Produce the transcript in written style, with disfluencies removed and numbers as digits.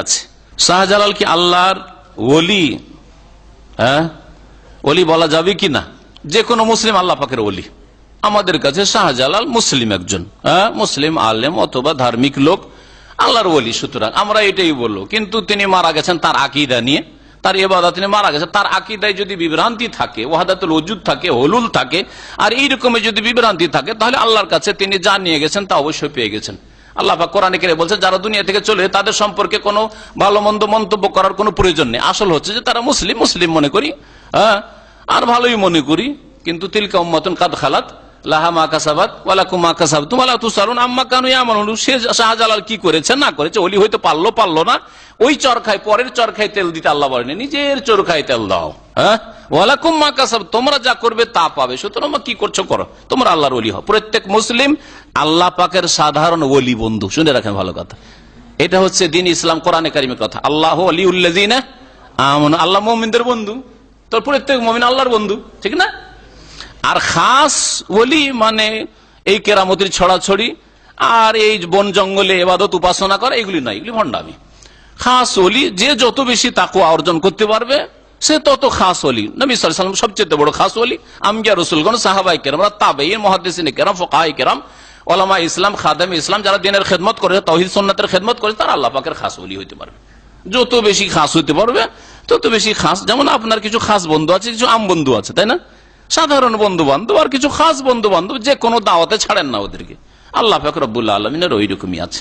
আছে। শাহজালাল কি আল্লাহর ওলি? ওলি বলা যাবে কি না? যে কোনো মুসলিম আল্লাহ পাকের ওলি। আমাদের কাছে শাহজালাল মুসলিম একজন মুসলিম আলেম অথবা ধার্মিক লোক, আল্লাহর ওলি। সুতরাং আমরা এটাই বলবো, কিন্তু তিনি মারা গেছেন তার আকীদা নিয়ে, তার ইবাদত নিয়ে মারা গেছে। তার আকীদায় যদি বিভ্রান্তি থাকে, ওয়াহদাতুল ওজুদ থাকে, হুলুল থাকে, আর এইরকমের যদি বিভ্রান্তি থাকে, তাহলে আল্লাহর কাছে তিনি যা নিয়ে গেছেন তা অবশ্যই পেয়ে গেছেন। আল্লাহ পাক কোরআনে কারিমে বলছেন, যারা দুনিয়া থেকে চলে তাদের সম্পর্কে কোনো ভালো মন্দ মন্তব্য করার কোনো প্রয়োজন নেই। আসল হচ্ছে যে তারা মুসলিম মুসলিম মনে করি, আর ভালোই মনে করি। কিন্তু তিলকা উম্মাতুন কাদ খালাত লাহা মা কাসাবাত ওয়া লাকুম মা কাসাবতুম ওয়া লা তুসালুন আম্মা কানু ইয়ামালুন। সে শাহজালাল কি করেছে না করেছে, ওলি হইতে পারলো না, ওই চরখায় পরের চরখায় তেল দিতে আল্লাহ বলেন, নিজের চরখায় তেল দাও। ওয়া লাকুম মা কাসাব, তোমরা যা করবে তা পাবে। সুতরাং কি করছো করো, তোমরা আল্লাহর ওলি হও। প্রত্যেক মুসলিম আল্লাহ পাকের সাধারণ ওলি বন্ধু। শুনে রাখেন ভালো কথা, এটা হচ্ছে দ্বীন ইসলাম, কোরআনে কারিমের কথা। আল্লাহু ওয়ালিউল্লাযিনা আমানু, আল্লাহ মুমিনদের বন্ধু। তো প্রত্যেক মুমিন আল্লাহর বন্ধু, ঠিক না? আর খাস ওলি মানে এই কেরামতির ছড়াছড়ি আর এই বন জঙ্গলে ইবাদত উপাসনা করা, এগুলি নয়, এগুলি ভণ্ডামি। খাস ওলি যে যত বেশি তাকওয়া অর্জন করতে পারবে সে তত খাস ওলি। নবী সাল্লাল্লাহু আলাইহি ওয়াসাল্লাম সবচেয়ে বড় খাস ওলি। আম্বিয়া রাসূলগণ, সাহাবায়ে কেরাম, তাবেঈন, মুহাদ্দিসিনে কেরাম, ফুকাহায়ে কেরাম, উলামা ইসলাম, খাদেম ইসলাম, যারা দ্বীনের খেদমত করে, তাওহীদ সুন্নাতের খেদমত করে, তারা আল্লাহ পাকের খাস ওলি হইতে পারবে। যত বেশি খাস হইতে পারবে তত বেশি খাস। যেমন আপনার কিছু খাস বন্ধু আছে, কিছু আম বন্ধু আছে, তাই না? সাধারণ বন্ধু বান্ধব আর কিছু খাস বন্ধু বান্ধব, যে কোনো দাওয়াতে ছাড়েন না ওদেরকে। আল্লাহ পাক রব্বুল আলামিনের ওই রকমই আছে।